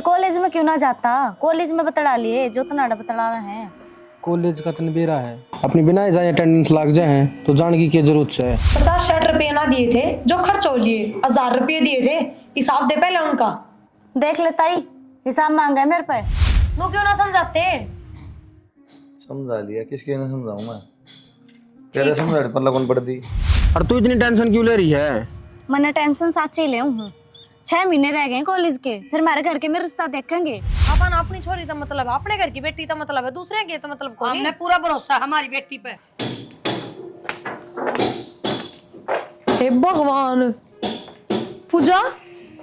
College में क्यों ना जाता? कॉलेज में बतला लिए जो तनाड़ा बतलाना है। कॉलेज का तनबेरा है, अपनी बिना जाए अटेंडेंस लाग जाए तो जान की क्या जरूरत है। 50-60 रुपये ना दिए थे जो खर्च हो लिए, 1000 रुपये दिए थे। हिसाब दे पहले उनका। देख लेता ही हिसाब मांगा है मेरे पे। तू क्यों ना समझाते? समझा लिया, किसके लिए समझाऊं मैं? तेरे समझा पर लगन पड़ दी। और तू इतनी टेंशन क्यों ले रही है? मैंने टेंशन साची ले हूँ। 6 महीने रह गए कॉलेज के, फिर हमारे घर के में रिश्ता देखेंगे। अपन अपनी छोरी का मतलब, अपने घर की बेटी का मतलब है, दूसरे के तो मतलब कोई हमने नहीं। पूरा भरोसा हमारी बेटी पे। हे भगवान, पूजा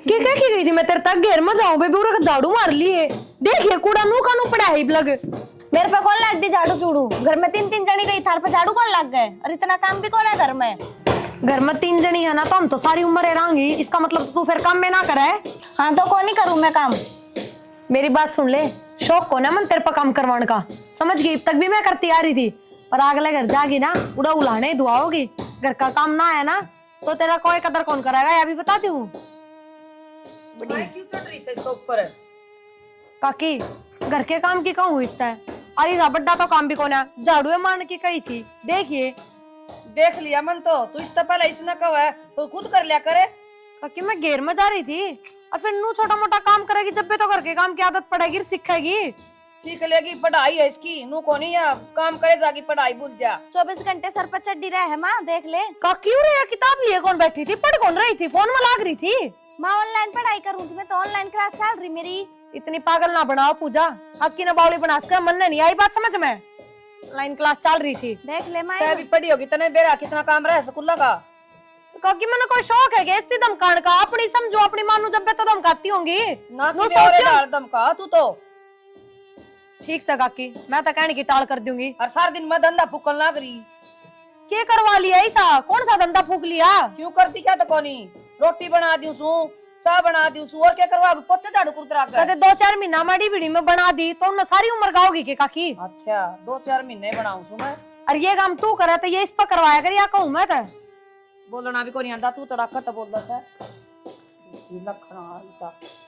क्या कह के गई थी? मैं तेरे तक घेर में जाऊं बे, पूरा का झाड़ू मार लिए। देखिए कूड़ा नू का नू पड़ा है लग। मेरे पे कौन लग दी झाड़ू चूड़ू? घर में 3-3 जनी रही, थार पे झाड़ू कौन लग गए? और इतना काम भी कौन है घर में? घर में 3 जनी है ना, तो हम तो सारी उम्र रहेंगी। इसका मतलब तू फिर काम में ना करे। हाँ तो कौन ही करूँ मैं काम? मेरी बात सुन ले, शौक को ना मन तेरे पर काम करवाने का, समझ गई? अब तक भी मैं करती आ रही थी, पर अगले घर जागी ना उड़ा उलाने दुआ होगी। घर का काम ना है ना तो तेरा कोई कदर कौन कराएगा, ये भी बताती हूँ। मैं क्यों चढ़ रही है इसके ऊपर? काकी घर के काम की कहूँ इसता है, अरे जा बड्डा तो काम भी कौन है, झाड़ू मान की कही थी। देखिए देख लिया मन तो, तू इससे पहले इसने कहा है तो खुद कर लिया करे। काकी मैं घेर में जा रही थी, और फिर नू छोटा मोटा काम करेगी जब भी तो घर के काम की आदत पड़ेगी, सीखेगी। सीख लेगी, पढ़ाई है इसकी। नू को नहीं है, काम करे जागी पढ़ाई भूल जा। 24 घंटे सर पर चढ़ी रहे है माँ, देख ले। काकी उरे किताब लिए कौन बैठी थी, पढ़ कौन रही थी, फोन में लाग रही थी। माँ ऑनलाइन पढ़ाई करूँ तुम्हें तो ऑनलाइन क्लास चल रही मेरी। इतनी पागल ना बनाओ पूजा, हक्की ना बावली बना सका, मन नहीं आई बात समझ में। लाइन क्लास चल रही थी। देख ले माँ, तै भी पढ़ी होगी, तने बेरा कितना काम रहा स्कूल का। काकी मैंने कोई शौक है क्या इस धमकाने का? अपनी समझो, अपनी मानू जब भी तो धमकाती होंगी ना नो कि और सोचो। डाल धमका तू तो। ठीक से काकी, मैं तो कहने की टाल कर दूंगी। और सारा दिन मैं धंधा फूकल ना करी। क्या करवा लिया ऐसा? कौन सा धंधा फूक लिया? क्यों करती क्या तो कोनी? रोटी बना दी सू, चाय बना दी सू, और क्या करवा? पोछा झाड़ू कुतरा कर। कहते 2-4 महीना माड़ी बीड़ी में बना दी तो उन्हें सारी उम्र गाओगी के काकी? अच्छा 2-4 महीने बनाऊं सू मैं। और ये काम तू करे तो ये इस पर करवाया कर, या कहूँ मैं तो? बोलना भी कोनी आंदा, तू तड़ाका तो बोल दस है।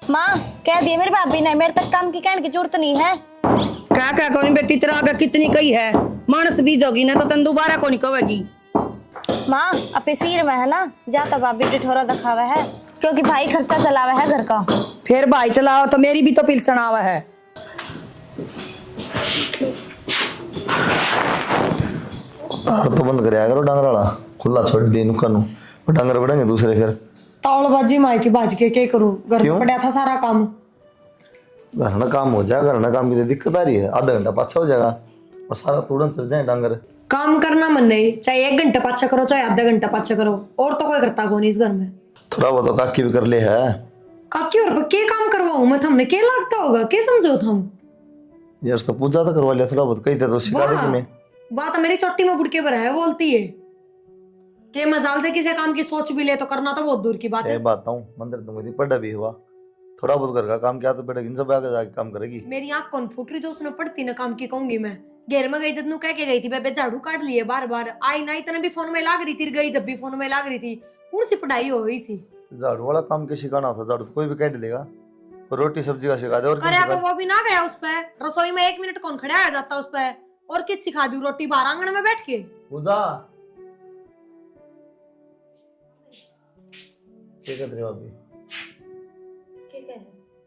माँ कह दिए मेरी भाभी ने, मेरे तक काम की कहने की जरूरत नहीं है। क्या क्या कोनी बेटी, तेरा आगे कितनी कही है, मानस बीज होगी ना तो तन दोबारा कोनी कहेगी। माँ अपने सिर में है ना, जाता भाभी टिठोरा दिखावा है, क्योंकि भाई खर्चा चलावा है घर का। फिर भाई चलाओ तो मेरी भी तो पिलसन आवा है। तो बंद कर करो डांगर वाला, खुला छोड़ दी नुक्का नु, डांगर बढ़ेंगे दूसरे फिर। तावड़बाजी में आई थी बाज के, क्या करूँ? घर क्यों? में पड़ा था सारा काम। घर ना काम हो जाएगा, घर ना काम की दिक्कत आ रही है, आधा घंटा पाछा हो जाएगा और सारा तुरंत चल जाए डांगर। काम करना मन नहीं, चाहे 1 घंटा पाछा करो चाहे आधा घंटा पाछा करो, और तो कोई करता कौन इस घर में। थोड़ा बहुत तो काकी भी कर ले है। काकी और के काम करवाऊं मैं? थमने क्या लगता होगा, क्या समझो थम? यार तो पूजा तो करवा लिया, थोड़ा बहुत कही थे तो सिखा दे कि मैं। बात मेरी चोटी में बुड़के पर है, बोलती है के मजाल से किसी काम की सोच भी ले तो करना तो बहुत दूर की बात है। ये बात हूँ, मंदिर तो मुझे पढ़ा भी हुआ, थोड़ा बहुत घर का काम क्या तो बेटा इन सब आगे जाके काम करेगी। मेरी आंख कौन फूट रही जो उसने पढ़ती ना काम की कहूंगी मैं। घेर में गई जब नू कह के गई थी बेबे झाड़ू काट लिए बार बार, आई ना इतने भी फोन में लाग रही थी, गई जब भी फोन में लाग रही थी। कौन सी पढ़ाई हो गई थी? झाड़ू वाला काम के सिखाना था, झाड़ू तो कोई भी काट लेगा, और रोटी सब्जी का सिखा दे। और करे तो वो भी ना गया उस पे, रसोई में 1 मिनट कौन खड़ा आ जाता उस पे, और किस सिखा दी? रोटी बाहर आंगन में बैठ के। पूजा ठीक है तेरी भाभी, ठीक है।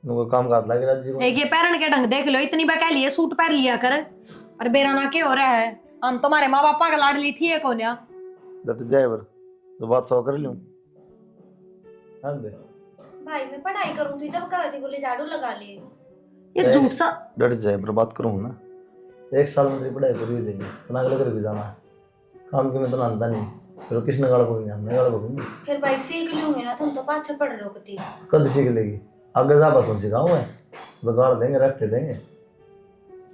नुको काम का हाथ लगे राजी को। एक ये पैरन के ढंग देख लो, इतनी बा कह लिए सूट पहन लिया कर, और बेरा ना के हो रहा है। हम तुम्हारे माँ बापा का लाडली थी कौन या? डट जाए बर तो बात सौ कर लूं। हां बे भाई मैं पढ़ाई करूँ थी जब कहा थी, बोले झाड़ू लगा ले। ये झूठ सा। डट जाए पर बात करूं ना, 1 साल में तेरी पढ़ाई पूरी हो जाएगी, तना अगले घर भी जाना है, काम की मैं तो जानता नहीं, फिर किसने गाड़ा पकड़ी, हमने गाड़ा पकड़ी। फिर भाई सीख लूंगी ना, तुम तो पाछे पड़ रहे हो कती। कल सीख लेगी, आगे जा बस सिखाऊं मैं तो गाड़ देंगे, रख देंगे।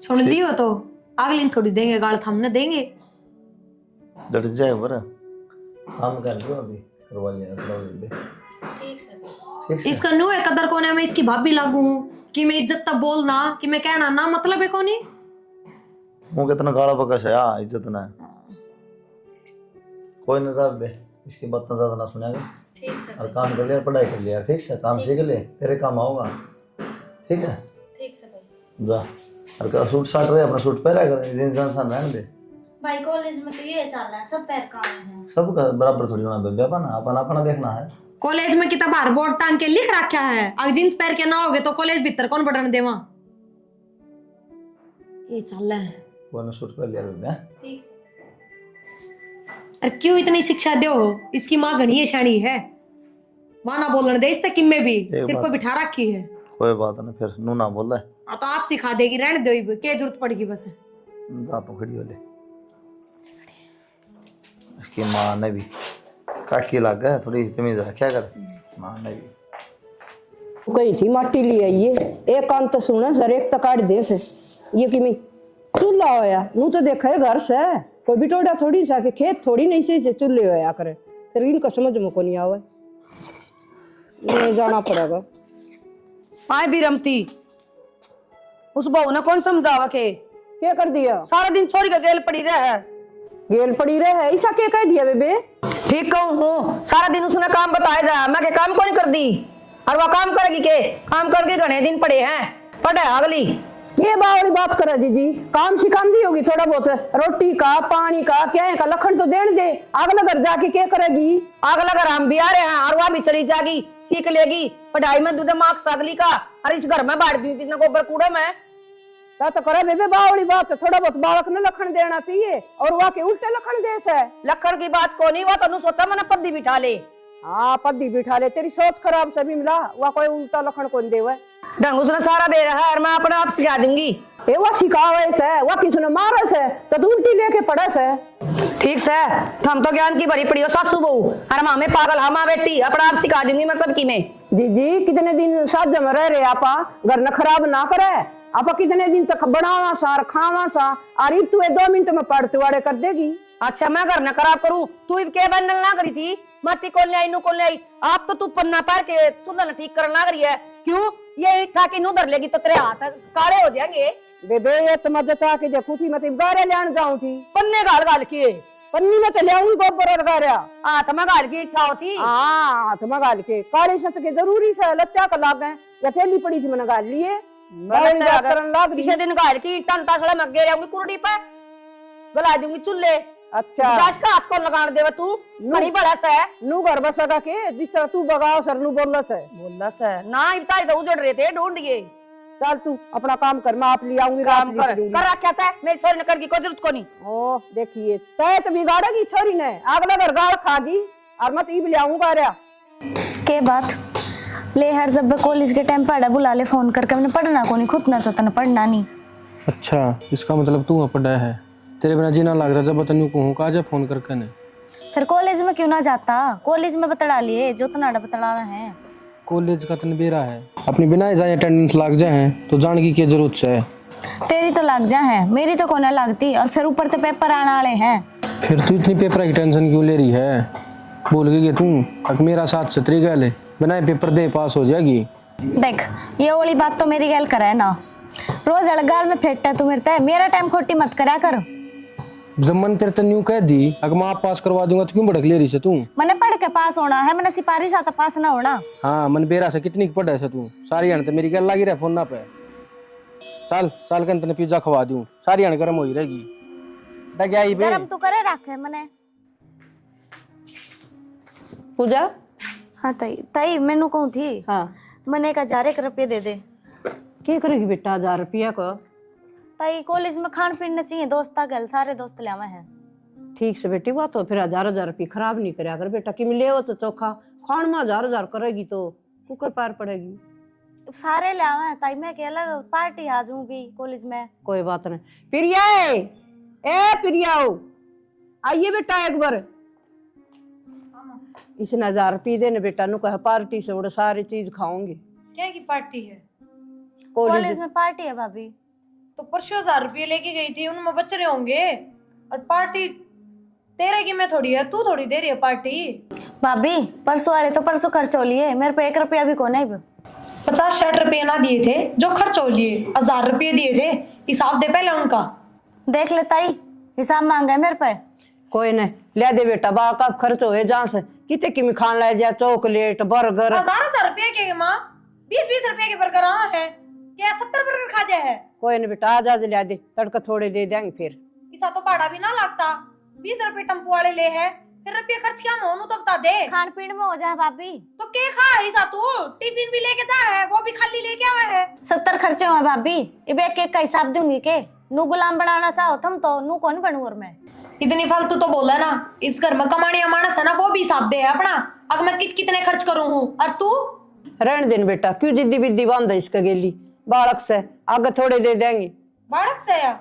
सुन लियो तो अगली दिन थोड़ी देंगे गाल, हमने देंगे। डट जाए बर, काम कर दो अभी, करवा लिया थोड़ा भी। ठीक से। ठीक है इसका नु है कदर कोने में, इसकी भाभी लागू हूं कि मैं इज्जत तब बोलना कि मैं कहना ना मतलब है कोनी। वो कितना गाड़ा पका है, हां इज्जत ना है। कोई ना साहब बे, इसकी बात ना ज्यादा ना सुनेगा। ठीक से। और काम कर लिया, पढ़ाई कर लिया, ठीक से काम सीख ले, तेरे काम आऊंगा। ठीक है ठीक से भाई। जा और का सूट साट रहे अपना सूट पहना कर जींस इंसान रहने दे भाई कॉलेज में तो ये चल रहा है, सब पैर काम है। सबका बराबर थोड़ी होना बेबे अपना अपना अपना देखना है। कॉलेज में कितना बार बोर्ड टांग के लिख रखा है, अगर जींस पहन के ना होगे तो कॉलेज भीतर कौन बढ़ने देवा। ये चल रहा है। वो सूट पहन लिया बेबे। ठीक से। अरे क्यों इतनी शिक्षा दे हो, इसकी माँ घनी शानी है, माना बोलने दे इससे किम में भी सिर पे बिठा रखी है। कोई बात नहीं फिर नू ना बोल रहा तो आप सिखा देगी, रहने दो, क्या जरूरत पड़ेगी बस। जा तू खड़ी हो ले। इसकी माँ ने भी काकी लग गया थोड़ी तमीज रखा कर। माँ ने भी कही थी माटी ले आइए, एक कान तो सुना सर एक तो काट दे से ये कि मैं चूल्हा होया नू तो देखा है घर से कोई भी टोड़ा थोड़ी सा के खेत थोड़ी नहीं से चूल्हे होया करे, फिर इनको समझ में को नहीं आवे, नहीं जाना पड़ेगा। आए भी रमती उस बहू ने कौन समझावा के क्या कर दिया? सारा दिन छोरी का गेल पड़ी रहे। गेल पड़ी रहे है ऐसा क्या कह दिया बेबे? ठीक कहूँ हूँ, सारा दिन उसने काम बताया जा, मैं के काम कौन कर दी और वह काम करेगी के? काम करके घने दिन पड़े हैं, पढ़े अगली ये बावड़ी बात करे जीजी, काम सिखान दी होगी थोड़ा बहुत, रोटी का पानी का क्या है का लखन तो देने दे, अगला घर जाके क्या करेगी? अगला घर हम भी आ रहे हैं और वह भी चली जाएगी, सीख लेगी पढ़ाई में दूध मार्क्स अगली का, और इस घर में बांट दी बिना गोबर कूड़े में। क्या तो करे बेबे बावड़ी बात, थोड़ा बहुत बालक ने लखन देना चाहिए और वह के उल्टे लखन दे से। लखन की बात को नहीं, वो तनु सोचा मैंने पद्दी बिठा ले। हाँ पद्दी बिठा ले, तेरी सोच खराब से भी मिला, वह कोई उल्टा लखन कौन देवे? ढंग उसने सारा दे रहा है और मैं अपने आप सिखा दूंगी। ए वह सिखावे से, वह किसने मारे से तो तू उल्टी लेके पड़े से। ठीक से हम तो ज्ञान की भरी पड़ी हो सासू बहू, और मामे पागल हमा बेटी, अपने आप सिखा दूंगी मैं सबकी में। जी कितने दिन साथ जम रहे आपा, घर न खराब ना करे, आपा कितने दिन तक बनावा सा खावा सा, अरे तू 2 मिनट में पढ़ते वाड़े कर देगी। अच्छा मैं घर न खराब करूं, तू के बंडल ना करी थी, मट्टी कौन ले आई नू कौन ले आई, आप तो तू पन्ना पार के चूल्हा न ठीक करना करी है। क्यों ये ईटा की नू धर लेगी तो तेरे हाथ काले हो जाएंगे। बेबे ये तो मदद आके देखू थी, मतलब गारे लेने जाऊं थी, पन्ने गाल गाल के पन्नी में तो ले आऊंगी गोबर और गारा। हाथ में गाल की ईटा होती। हाँ हाथ में गाल के काले सत के जरूरी से लत्या का लाग गए, या थैली पड़ी थी मैंने गाल लिए, किसी दिन गाल की ईटा सड़ा में गे जाऊंगी कुरडी पे, गला दूंगी चूल्हे। अच्छा गैस का हाथ कौन लगाने देवा तू, बड़ी बड़ा है नू घर बसगा के जिस तरह तू बगाओ सर नू बोलस है ना इतना तो उजड़ रहे थे ढूंढिए। चल तू अपना काम कर, मैं आप ले आऊंगी काम कर रखा है, मेरी छोरी ने कर की कोई जरूरत को नहीं। ओ देखिए तय तो बिगाड़ेगी छोरी ने, अगला घर गाड़ खागी और मत ई ले आऊंगा रे के बात ले हर जब कॉलेज के टाइम पढ़ा बुला ले फोन करके, मैंने पढ़ना को नहीं, खुद ना तो तने पढ़ना नहीं। अच्छा इसका मतलब तू पढ़ा है, तेरे बिना जीना लग रहा जब तनु कहूँ का जा फोन करके ने। फिर कॉलेज में क्यों ना जाता, कॉलेज में बतला लिए जो तनाड़ा बतलाना है। कॉलेज का तन बेरा है, अपनी बिना जाए अटेंडेंस लग जाए तो जान की क्या जरूरत है? तेरी तो लग जा है, मेरी तो कोना लगती, और फिर ऊपर से पेपर आने वाले हैं। फिर तू इतनी पेपर की टेंशन क्यों ले रही है? बोल गई तू अब मेरा साथ से तरी गल बिना पेपर दे पास हो जाएगी। देख ये वाली बात तो मेरी गैल करे ना, रोज अड़गाल में फेंटता तू मेरे, मेरा टाइम खोटी मत करा कर। जब मन तेरे तन्यू कह दी अगर मैं आप पास करवा दूंगा तो क्यों भड़क ले रही से तू? मैंने पढ़ के पास होना है, मैंने सिपाही साथ पास ना होना। हाँ मन बेरा से कितनी पढ़ा है तू, सारी हन तो मेरी गल लगी रहे फोन ना पे। चल चल के तने पिज्जा खवा दूं, सारी हन गर्म हो ही रहेगी। डग्याई बे गरम तू करे रखे मैंने। पूजा हाँ ताई ताई मैनू कहूँ थी, हाँ मैंने 1000 रुपये दे दे। क्या करेगी बेटा 1000 रुपया को? ताई कॉलेज में खान पीना चाहिए, दोस्त गल सारे दोस्त ले आवे हैं। ठीक से बेटी बात हो, फिर 1000 रुपये खराब नहीं करे अगर बेटा कि मिले हो तो चोखा खान में 1000 करेगी तो कुकर पार पड़ेगी। सारे ले आवे हैं ताई, मैं के अलग पार्टी आ जाऊंगी कॉलेज में। कोई बात नहीं। प्रिया ए प्रिया आइए बेटा एक बार, इसने 1000 रुपये देने बेटा नु कहे पार्टी से बड़े सारी चीज खाऊंगी। क्या की पार्टी है? कॉलेज में पार्टी है भाभी। तो परसों 1000 रुपये लेके गई थी, उनमें बच रहे होंगे, और पार्टी तेरे की मैं थोड़ी है, तू थोड़ी दे रही है पार्टी। भाभी परसों वाले तो परसों खर्च हो लिए, मेरे पे 1 रुपया भी कौन है। 50-60 रुपये ना दिए थे जो खर्च हो लिए, 1000 रुपये दिए थे, हिसाब दे पहले उनका। देख ले ताई हिसाब मांगा है मेरे पे। कोई नहीं ले दे बेटा, बा कब खर्च होए जहाँ से कितने की खान ला जा, चॉकलेट बर्गर। 1000 रुपये के माँ 20-20 रुपये के बर्गर है, 70 बर्गर खा जाए है। कोई नहीं बेटा, आज लिया दे, तड़का थोड़े दे देंगे फिर। इसा तो भाड़ा भी ना लगता, 20 रुपए टेम्पो वाले ले है, फिर रुपये खर्च क्या मोनू तो बता दे। खान पीन में हो जाए भाभी। तो के खा इसा तू, टिफिन भी लेके जा है, वो भी खाली लेके आवा है। 70 खर्चे हुए भाभी, अब एक एक का हिसाब दूंगी के। नू गुलाम बनाना चाहो तुम तो नू कौन बनू। और मैं इतनी फालतू तो बोला ना, इस घर में कमाने मानस है ना, वो भी हिसाब दे है अपना। अब मैं कितने खर्च करूं हूँ, और तू रहने देन बेटा, क्यों जिद्दी बिद्दी बांधा इसका गेली। बालक से आगे थोड़े दे देंगे। बालक से या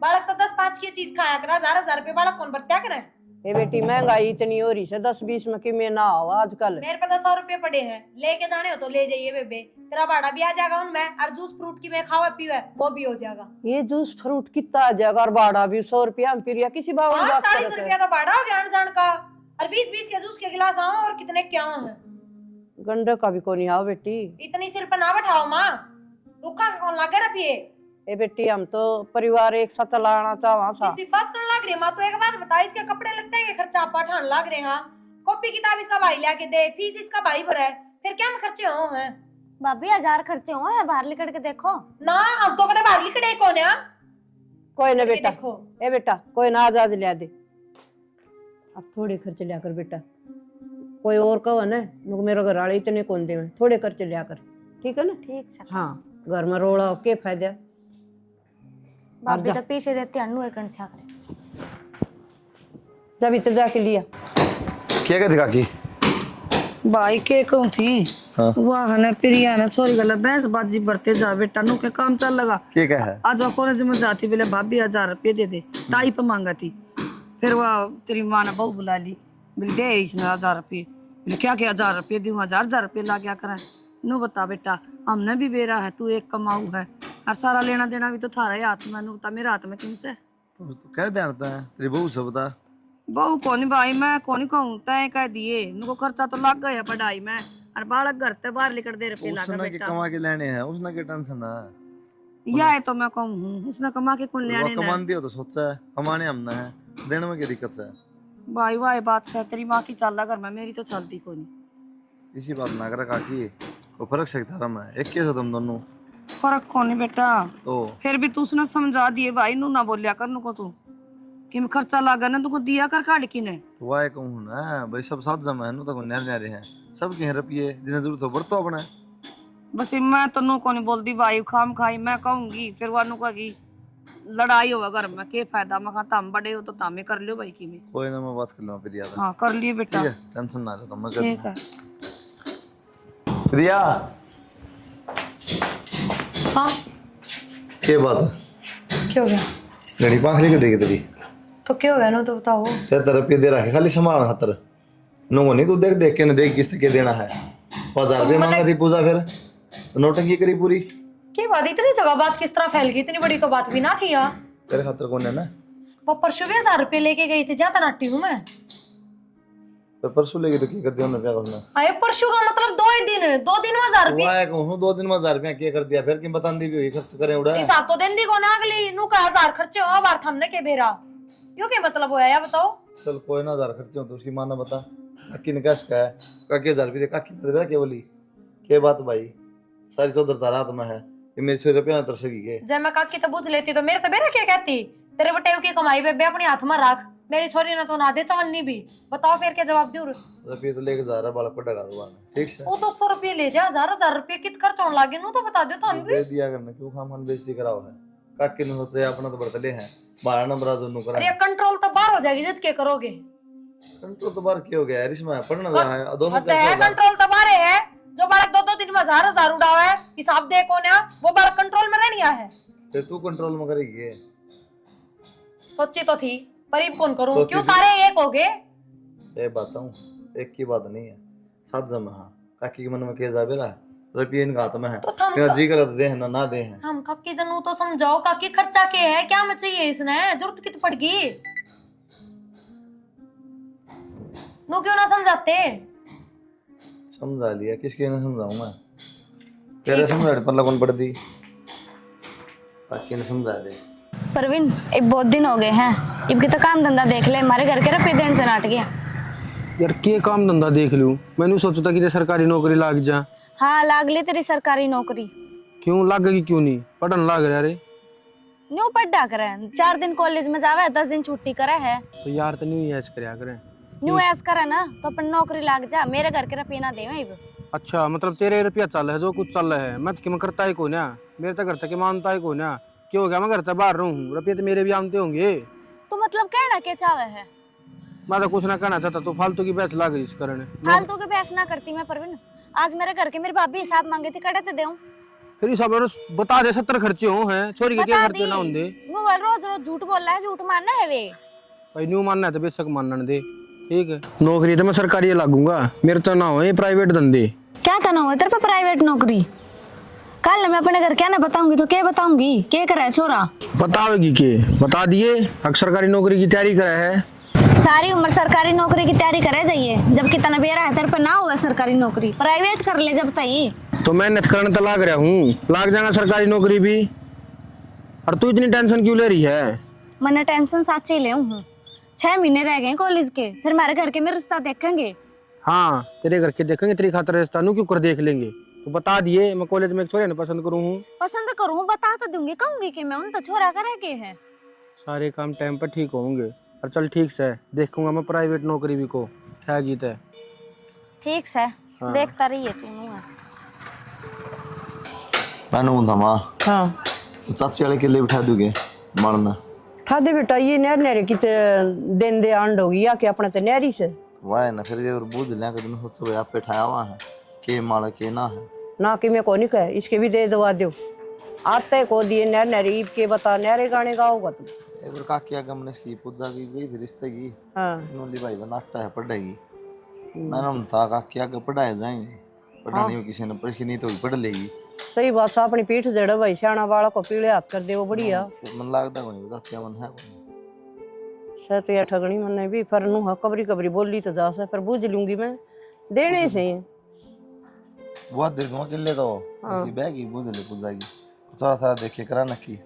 बालक तो 10-5 की चीज खाया कर, 1000 रुपए बालक कौन बरत्या करे। ए बेटी, महंगाई इतनी हो रही है, 10-20 में किमें ना हो आजकल। मेरे पे तो 100 रुपए पड़े हैं, लेके जाने हो तो ले जाइए बेबे, तेरा भाड़ा भी आ जाएगा उनमें, और जूस फ्रूट की मैं खावा पीवा वो भी हो जाएगा। ये जूस फ्रूट कितना आ जाएगा, और भाड़ा भी 100 रुपया में फिर या किसी बाबा हाँ, 40 रुपया का भाड़ा हो गया आने जान का, और 20-20 के जूस के गिलास आओ, और कितने क्या है। गंडे का भी कोनी आओ बेटी। इतनी सिर पर ना बैठाओ माँ, रुका के कौन लागे रखिए। ए बेटी, हम तो परिवार एक साथ चलाना चाहवा सा। किसी बात करने लग रही है माँ, तो एक बात बता, इसके कपड़े लगते हैं खर्चा आप ठान लग रहे हैं, कॉपी किताब इसका भाई लाके दे, फीस इसका भाई भरे, फिर क्या में खर्चे हो हैं। भाभी 1000 खर्चे हुए हैं, बाहर लिकड़ के देखो ना। हम तो कदे बाहर लिखड़े कौन है। कोई ना बेटा, देखो ए बेटा, कोई ना, आज लिया दे। अब थोड़े खर्चे लिया कर बेटा, कोई और कहो ना, मेरे घर वाले इतने कौन दे, थोड़े खर्चे लिया कर, ठीक है ना। ठीक से। हाँ, घर में रोड़ा के फायदा। भाभी तो पीछे देते अन्नू एक घंटे करे। जब इधर जाके लिया क्या कहते काकी? भाई के कहूँ थी हाँ। वाह ने प्रिया ने छोरी गला बैंस बाजी बढ़ते जा बेटा, नु के काम चल लगा। क्या कहा है? आज वो कॉलेज में जाती बोले भाभी 1000 रुपये दे दे, ताई पे मांगा थी। फिर वह तेरी माँ ने बहू बुला ली, बोले दे इसने 1000 रुपये। बोले क्या क्या 1000 रुपये दूँ, 1000 रुपये ला क्या करें। नु बता बेटा, हमने भी बेरा है, तू एक कमाऊ है, और सारा लेना देना भी तो थारा ही हाथ में। नु बता मेरे हाथ में किनसे। तो कह दे आता है तेरी बहू से बता। बहू कौन भाई, मैं कौन कहूँ, तय कह दिए नुको खर्चा तो लग गया पढ़ाई में, और बालक घर ते बाहर लिकड़ दे रुपये लगा उसने के बेटा। कमा के लेने हैं, उसने के टेंशन है। या है तो मैं कहूँ उसने कमा के कौन ले आने ना। कमाती हो तो सोचा है, कमाने हमने है, देने में क्या दिक्कत है। भाई वाह बात से तेरी माँ की चाल घर में, मेरी तो चलती कोई नहीं। इसी बात ना करा काकी, को फर्क सकता रहा मैं, एक कैसे तुम दोनों फर्क कौन नहीं बेटा, तो फिर भी तू उसने समझा दिए भाई, नू ना बोलिया कर नु को तू कि मैं खर्चा लागा ना, तुमको दिया कर काट की ने। तो वाह कहूँ ना भाई, सब साथ जमा है नु, तो न्यारे न्यारे हैं, सब के रुपये जिन्हें जरूरत हो बरतो अपने। बस मैं तो नू को नहीं बोलती भाई, खाम खाई मैं कहूंगी, फिर वह नु कहेगी लड़ाई होगा घर में, के फायदा। मैं कहा तुम बड़े हो तो तामे कर लियो भाई की में। कोई ना, मैं बात कर लूँ फिर याद। हाँ कर लिए बेटा, ठीक है, टेंशन ना ले, तो मैं कर ठीक है। प्रिया, हाँ क्या बात है? क्या हो गया? घड़ी पाँख लेकर देगी तेरी, तो क्या हो गया ना, तो बताओ। 73 रुपये दे रहा है खाली सामान खातर। नो नहीं, तू देख देख के न देख किससे क्या देना है। 5000 रुपये मांगा थी पूजा, फिर तो नौटंकी करी पूरी। क्या बात, इतनी जगह बात किस तरह फैल गई, इतनी बड़ी तो बात भी ना थी यार। तेरे खातर कौन है ना, वो परसों भी 1000 रुपये लेके गई थी, ज्यादा नाटी हूँ मैं। तो परसों लेगी तो क्या कर दिया उन्होंने, क्या करना। आए परसों का मतलब 2 दिन में 1000 रुपये। वाह कहूँ 2 दिन में 1000 रुपया क्या कर दिया, फिर कि बता दी भी हुई खर्च करें उड़ा। हिसाब तो दिन दी को ना अगली नु का 1000 खर्चे हो बार थमने के बेरा, यो क्या मतलब होया या बताओ। चल कोई ना, 1000 खर्चे हो तो उसकी माँ ने बता, काकी ने कैश का है, काकी 1000 रुपये काकी तो दे क्या बोली। क्या बात भाई, सारी चौधर तारा हाथ में है, ये मेरे 6 रुपया ना तरसेगी के। जब मैं काकी तो पूछ लेती तो मेरे तो बेरा क्या कहती, तेरे बटेव की कमाई बेबे अपने हाथ में रख, मेरी छोरी ने तो ना दे चवन्नी भी। बताओ फिर क्या जवाब दूं। रुपये तो लेके जा रहा बालक पड़ा दुकान, ठीक है। वो 200 रुपये ले जा, 1000 रुपये कित खर्च होने लागे नु तो बता दो तो हम भी। दे दिया करना, क्यों खाम खान बेइज्जती कराओ है। काकी ने सोचे अपना तो बर्तले हैं, 12 नंबर दोनों करा। अरे कंट्रोल तो बाहर हो जाएगी, जिद के करोगे। कंट्रोल तो बार क्या हो गया है, इसमें पढ़ना जा है 200 है कंट्रोल तो बाहर है, जो बालक 2-2 दिन में 1000 उड़ावा है, हिसाब दे कौन है वो बालक कंट्रोल में रहनी है। फिर तू कंट्रोल में करेगी। सोची तो थी पर कौन करूं, सोची क्यों थी। सारे एक हो गए। ये बताऊं, एक की बात नहीं है, साथ जमा। हाँ, काकी के मन में क्या जाबे रहा, रुपये इनका हाथ में है, तो थम क्या जी कर दे ना ना दे हैं। हम काकी दनू तो समझाओ, काकी खर्चा के है, क्या में चाहिए इसने, जरूरत कित पड़गी। नो क्यों ना समझाते। समझा लिया, किसके ने समझाऊंगा, तेरे समझा पर कौन पड़ दी, काकी ने समझा दे। परवीन एक बहुत दिन हो गए हैं, इनके तो काम धंधा देख ले, हमारे घर के रुपये देने से नाट गया। यार के काम धंधा देख लूं, मैंने सोचा था कि सरकारी नौकरी लाग जा। हाँ लाग ली तेरी सरकारी नौकरी। क्यों लागेगी, क्यों नहीं पढ़न लाग रहा रे? न्यू पढ़ा करे, 4 दिन कॉलेज में जावे, 10 दिन छुट्टी करे है। तो यार तो न्यू ऐश करया करे। न्यू ऐस करे ना तो अपन नौकरी लाग जा, मेरे घर के रुपये ना देवे इब। अच्छा मतलब तेरे रुपया चल है जो कुछ चल रहा है, मैं तो कि करता ही को ना, मेरे तो घर तक मानता ही को ना। क्यों हो गया, मैं घर से बाहर रहूँ, रुपये तो मेरे भी आनते होंगे। तो मतलब कहना क्या चाहे है? मैं तो कुछ ना कहना चाहता, तो फालतू की बहस लाग रही इस करने। फालतू के बहस ना करती मैं परवीन। आज मेरे घर के मेरे भाभी हिसाब मांगे थी, कड़े तो देऊं। फिर सब बता दे 70 खर्चे हो हैं, छोरी के क्या बता खर्चे दी। ना होंगे। वो रोज रोज झूठ बोल रहा है, झूठ मानना है वे। भाई न्यू मानना है तो बेशक मानना दे, ठीक है। नौकरी तो मैं सरकारी लागूंगा, मेरे तो ना हो ये प्राइवेट धंधे। क्या तना हुआ तेरे पे प्राइवेट नौकरी? कल मैं अपने घर क्या ना बताऊंगी तो क्या बताऊंगी, क्या करे है छोरा? बताओगी के बता दिए, अब सरकारी नौकरी की तैयारी करा है। सारी उम्र सरकारी नौकरी की तैयारी करे जाइए, जबकि तना बेरा है तेरे पे ना हुआ सरकारी नौकरी, प्राइवेट कर ले जब तई। तो मेहनत करने तो लाग रहा हूँ, लाग जाएगा सरकारी नौकरी भी। और तू इतनी टेंशन क्यों ले रही है? मैंने टेंशन सच्ची ही ले हूँ। 6 महीने रह गए कॉलेज के, फिर हमारे घर के में रिश्ता देखेंगे। हाँ तेरे घर के देखेंगे, तेरी खातर रिश्ता नू क्यों कर देख लेंगे। तो बता दिए, मैं कॉलेज में एक छोरे ने पसंद करूँ हूँ। पसंद करूँ बता तो दूंगी, कहूंगी कि मैं उन तो छोरा करे के है। सारे काम टाइम पर ठीक होंगे। और चल ठीक से देखूंगा मैं प्राइवेट नौकरी भी को, क्या गीत है। ठीक से हाँ। देखता रहिए तू नू। मैंने बोला माँ हाँ चाची वाले किले बिठा दोगे मारना। ठादे बेटा ये नहर नहरे की दिन दे आंड होगी या कि अपने तो नहरी से वाह ना फिर ये और बूझ लिया कि तुमने खुद से आप पे ठाया हुआ है के माला के ना है ना कि मैं को नहीं कहे, इसके भी दे दवा दो। आते को दिए नहर नहरे ईब के बता, नहरे गाने गाओगा तुम। एक बार का किया गमने की पूजा की गई थी रिश्ते की। हाँ नोली भाई बनाता है पढ़ेगी। मैंने उनता का किया के पढ़ाए जाएंगे, पढ़ाने में किसी ने पढ़ी नहीं तो पढ़ लेगी। सही बात सा, अपनी पीठ जड़ भाई सियाना बाला को पीले हाथ कर दे वो बढ़िया। मन लगता कोई चाची मन है कोई सतिया ठगनी मन भी पर नु कबरी कबरी बोली तो जा से, पर बुझ लूंगी मैं देने से। बहुत दे दूंगा किले तो की बैगी बूझ ले पूजा की थोड़ा सा देखे करा न की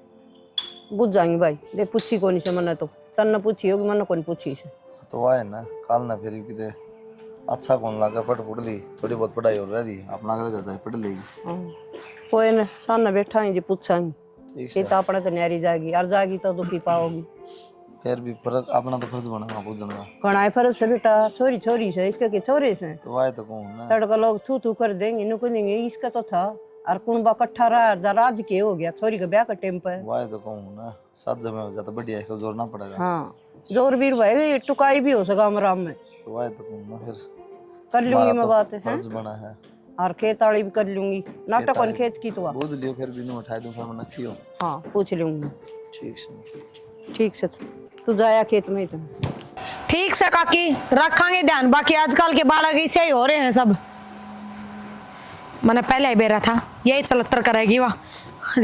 बुझ जाएंगी भाई। दे पूछी को नहीं से मन तो तन न पूछी होगी, मन को नहीं पूछी से। तो आए ना काल ना फिर किते अच्छा कौन लगा पढ़ ली थोड़ी बहुत पढ़ाई हो रही अपना अगले जाता है पढ़ लेगी। कोई न सामने बैठा है जी पूछांगी, ठीक ये है तो अपने तो न्यारी जाएगी और जाएगी तो दुखी पाओगी। फिर भी फर्क अपना तो फर्ज बना पूछने का घना फर्ज से बेटा, छोरी छोरी से इसके के छोरे से तो आए तो कहूँ ना तड़का लोग थू थू कर देंगे, इन्हें कहेंगे इसका तो था और कुंबा कट्ठा रहा राज के हो गया, छोरी का ब्याह का टेम पे। वाए तो कहूँ ना साथ जमे हो जाता बढ़िया है, जोर ना पड़ेगा। हाँ जोर बीर भाई टुकाई भी हो सका आराम में तो वाए तो कहूँ ना फिर कर लूंगी मैं बात है फर्ज बना है और खेत आड़ी भी कर लूंगी, नाटक और खेत की तो बूझ लियो फिर भी नहीं उठाए दूं फिर मैं नक्की हो। हाँ पूछ लूंगी ठीक से ठीक से। तू जाया खेत में तुम। ठीक से काकी रखांगे ध्यान, बाकी आजकल के बालक ऐसे ही हो रहे हैं सब। मैंने पहले ही बेरा था यही चलत्तर करेगी वाह,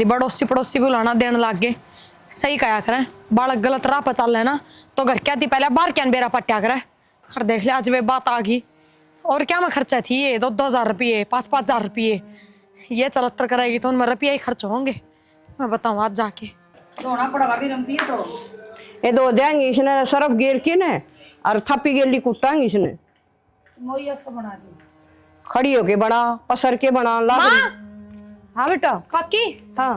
पड़ोसी पड़ोसी बुलाना देने लग गए। सही कहा करें, बालक गलत राह पर चल रहे ना तो घर क्या थी पहले बाहर क्या बेरा पट्टा करे। और देख ले आज वे बात आ गई, और क्या में खर्चा थी ये 2-2 हजार रुपये 5-5 हजार रुपये, ये चलत्तर करेगी तो उनमें रुपये ही खर्च होंगे। मैं बताऊँ आज जाके धोना पड़ेगा भी रमती है तो ये दो देंगे इसने सरफ गिर के ने और थप्पी गेली कुटांगे इसने। मोई तो बना दी खड़ी होके बना पसर के बना ला। हाँ बेटा। काकी हाँ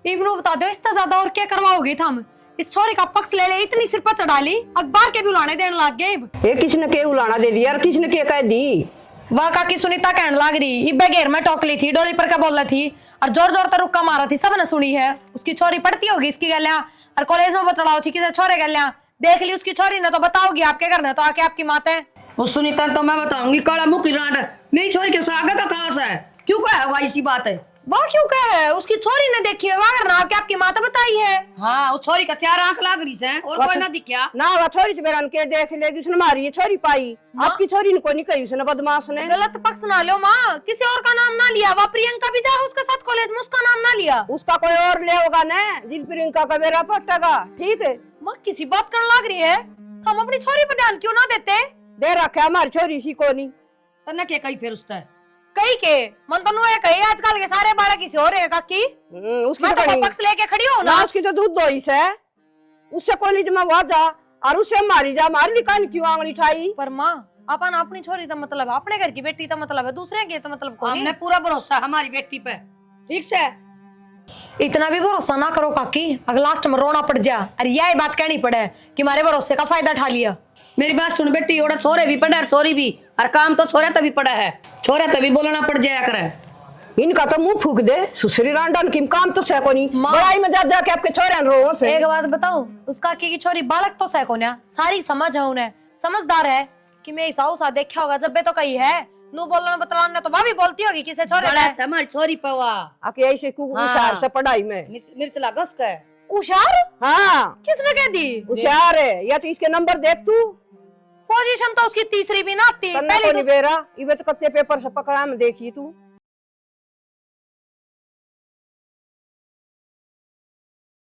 इब्रू बता दो इससे ज्यादा और क्या करवाओगे हम? इस छोरी का पक्ष ले ले, इतनी सिर पर चढ़ा ली, अखबार के भी उलाने देने लग गए। ये किसने के उलाना दे दिया और किसने के कह दी? वह काकी सुनीता कहने लग रही इब्बे घेर में टोकली थी, डोली पर क्या बोल रही थी और जोर जोर तक रुक्का मारा थी, सबने सुनी है। उसकी छोरी पढ़ती होगी इसकी गलियां और कॉलेज में बतलाओ थी किसी छोरे गलियां देख ली उसकी छोरी ने तो बताओगी आपके घर ने तो आके आपकी मात है। वो सुनीता तो मैं बताऊंगी काला मुखी रांड मेरी छोरी के आगे का खास है क्यों कहा है इसी बात है। वह क्यों कहे? उसकी छोरी ने देखी है वह ना के आपकी माता बताई है। हाँ उस छोरी का 4 आंख लाग रही है और कोई ना दिखा ना वह छोरी से बेरन के देख लेगी उसने मारी है छोरी पाई, आपकी छोरी ने कोई नहीं कही उसने बदमाश ने। गलत पक्ष ना लो माँ, किसी और का नाम ना लिया। वह प्रियंका भी जा उसके साथ कॉलेज में, उसका नाम ना लिया। उसका कोई और ले होगा ना जिन प्रियंका का बेरा पट्टेगा। ठीक है माँ किसी बात करने लग रही है तो हम अपनी छोरी पर ध्यान क्यों ना देते? दे रखे हमारी छोरी सी को नहीं तन्ना के कही फिर उससे कही के मन तो नुए कही आजकल के सारे बालक किसी और है काकी। उसकी मैं तो तो कहीं- पक्ष लेके खड़ी हूँ ना। ना उसकी तो दूध दोई से उससे कोई जमा हुआ जा और उससे मारी जा, मारी निकाल क्यों आंगली ठाई। पर माँ अपन अपनी छोरी का मतलब अपने घर की बेटी का मतलब है, दूसरे के तो मतलब कोई हमने नहीं। पूरा भरोसा हमारी बेटी पे ठीक से इतना भी भरोसा ना करो काकी, अगर लास्ट में रोना पड़ जा अरे यही बात कहनी पड़े कि हमारे भरोसे का फायदा उठा लिया। मेरी बात सुन बेटी, ओड़ा छोरे भी पड़ा है छोरी भी, और काम तो छोरे तभी पड़ा है, छोरे तभी बोलना पड़ जाया करे। इनका तो मुंह फूक दे सुसरी रांडन की काम तो सह कोनी, बड़ाई में जा जा के आपके छोरे रो से। एक बात बताओ, उस काकी की छोरी बालक तो सह कोन्या, सारी समझ है उन्हें, समझदार है कि मैं ऐसा उसा देखा होगा जब तो कही है नू बोलना बतलाना तो वह भी बोलती होगी किसे छोरे बड़ा है। समझ छोरी पवा आके ऐसे कुशार से पढ़ाई में मिर्च लगा उसका। उशार हाँ किसने कह दी? होशियार है, या तो इसके नंबर देख तू, पोजीशन तो उसकी तीसरी भी ना आती पहले तो बेरा इवे तो कत्ते पेपर से पकड़ा में देखी तू।